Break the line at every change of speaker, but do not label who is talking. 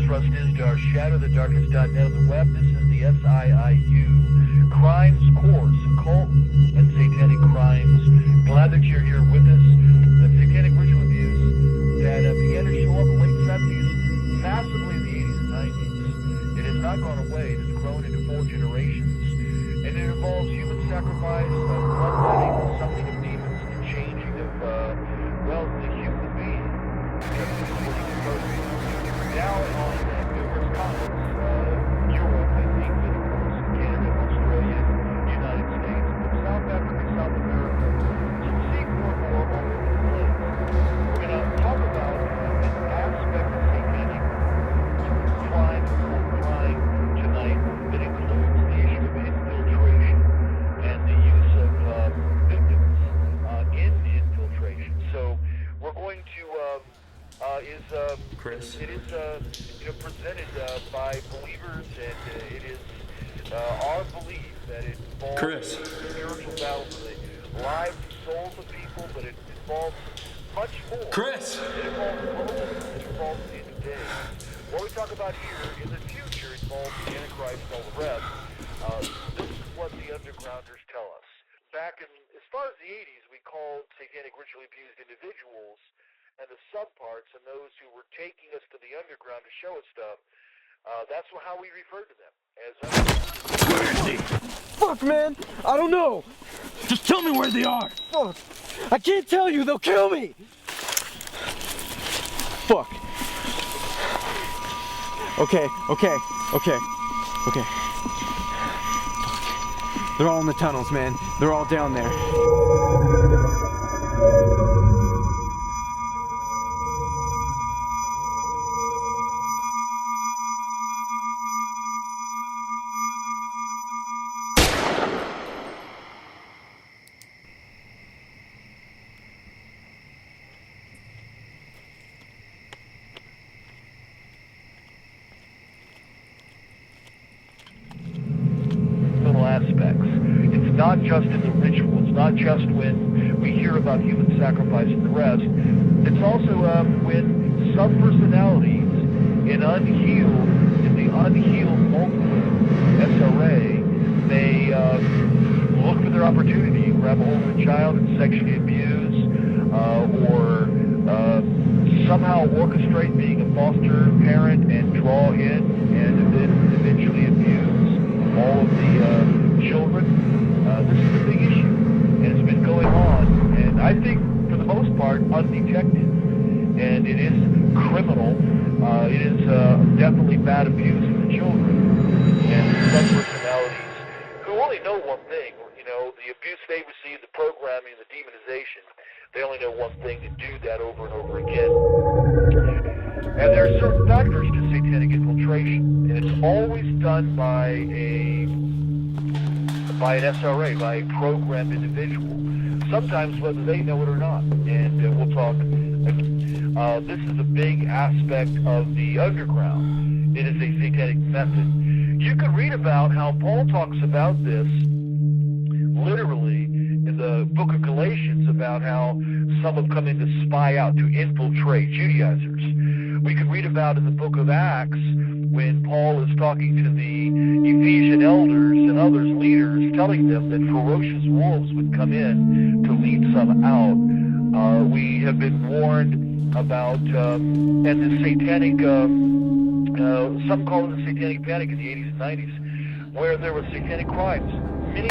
thrust is to our shatterthedarkness.net on the web. This is the SIIU Crimes Course, Occult and Satanic Crimes. Glad that you're here with us. The satanic ritual abuse that began to show up in the late 70s, massively in the 80s and 90s. It has not gone away. It has grown into 4 generations. And it involves human sacrifice, bloodletting, summoning of demons, and changing of, the human being. Now on numerous continents, Europe, I think, and of course Canada, Australia, United States, but South Africa, South America, you see more and more all over the place. We're going to talk about an aspect of satanic crime tonight that includes the issue of infiltration and the use of victims in infiltration. So we're going to
Chris.
It is presented by believers, and it is our belief that it involves
Chris.
spiritual battle for the lives and souls of people, but it involves much more.
Chris.
It involves moments, it involves the end of days. What we talk about here in the future involves the Antichrist and all the rest. This is what the undergrounders tell us. Back in, as far as the 80s, we called satanic ritually abused individuals and the subparts and those who were taking us to the underground to show us stuff. That's how we referred to them, as underground.
Where is he? Fuck, man! I don't know! Just tell me where they are! Fuck! I can't tell you, they'll kill me! Fuck. Okay. They're all in the tunnels, man. They're all down there.
Aspects. It's not just in the rituals, not just when we hear about human sacrifice and the rest. It's also when subpersonalities in the unhealed multiple SRA, they look for their opportunity, grab a hold of a child and sexually abuse, or somehow orchestrate being a foster parent and draw in and then eventually abuse all of the children. This is a big issue, and it's been going on, and I think for the most part undetected, and it is criminal. It is definitely bad abuse of the children, and some personalities who only know one thing, the abuse they receive, the programming, the demonization, they only know one thing, to do that over and over again. And there are certain factors to satanic infiltration, and it's always done by an SRA, by a programmed individual, sometimes whether they know it or not. And we'll talk. This is a big aspect of the underground. It is a satanic method. You can read about how Paul talks about this literally in the book of Galatians, about how some have come in to spy out, to infiltrate Judaizers. We could read about in the book of Acts when Paul is talking to the Ephesian elders and others, leaders, telling them that ferocious wolves would come in to lead some out. We have been warned about, and the satanic, some call it the satanic panic in the 80s and 90s, where there were satanic crimes. Many